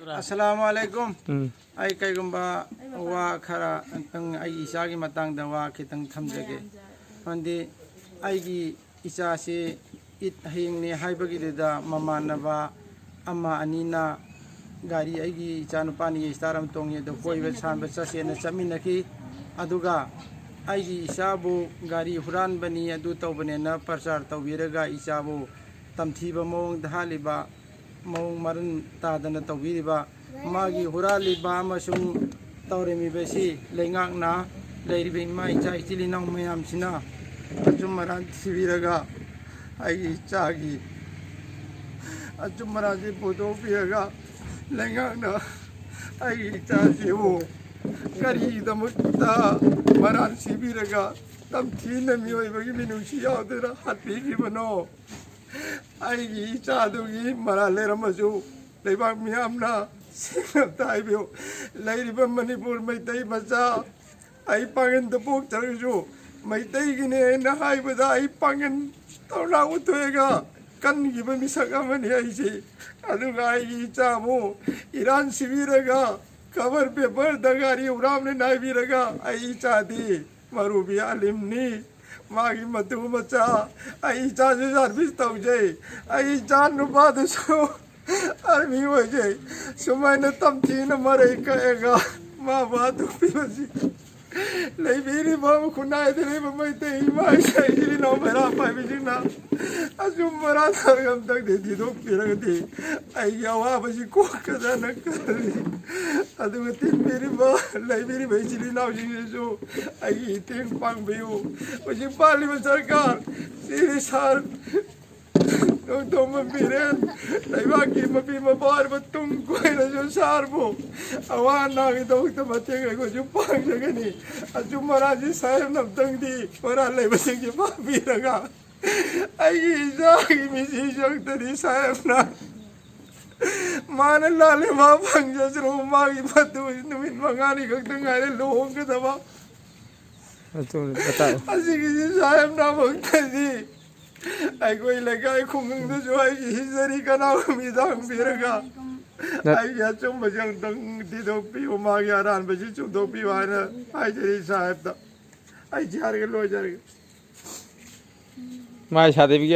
Assalamualaikum. Ay kay gumba wa khara tang ay isa gi matang da wa khitang thamjage. Handi ay gi isa se it hing ni haibagi da mamanaba amma anina gari ay gi isa no pani staram tong ye do koi be san be sa se na chaminaki aduga ay gi isa bu gari huran bani adu tawbane na parchar tawbiraga isa bu tamthiba mong dhaliba mong maran tadana tawbiriba magi huraliba amasung tawremi besi lengak na leiribe mai chai chili nang mayam sina ajum maran sibiraga ai chagi ajum maran ji bodo piraga lengak na ai chagi wo kari damutta maran sibiraga tamthina mioi bagi minusi yaudera hatti gi bano ai gi chadugi marale ramasu leibak miyamna sinap taibyo leiriba manipur maitai macha ai pangen tapuk charju maitai gine na haibada ai pangen tawna utoega kan gi bamisaka mani aisi aduga ai gi chamu iran sibiraga cover paper dagari uramne naibiraga ai chadi marubi alimni magi matu macha ai cha service tawje ai cha nupa duso army hoje sumaina tamchi na mare ka ega ma ba tu pisi leibiri ba khunai de ba mai te ma sai ji no mera pa bi na asu mara sargam tak de di do pirag de ai yawa ba ji ko ka da na ka adu tin biri ba leibiri ba ji na ji so ai tin pang bi u ba ji pali ba sarkar siri sar Dom biren, laiba ki mapi mabar batung koi na jo sarbo, awan na ki dog ta mateng ko jo pang jagani, aju maraji sayam namtang di, ora laiba sing ki papi raga, ai isa ki misi jog tadi sayam na, mana lale ma pang jasro ma ki patu numin mangani kag tengare lohong ka daba, asik ki sayam na magtadi. Ai koi lagai khung da jo ai hizari kana midang biraga ai ya chum bajang dang di do pi o ma ya ran baji chum do pi wa na ai jari sahib da ai jar ke lo jar mai shade bi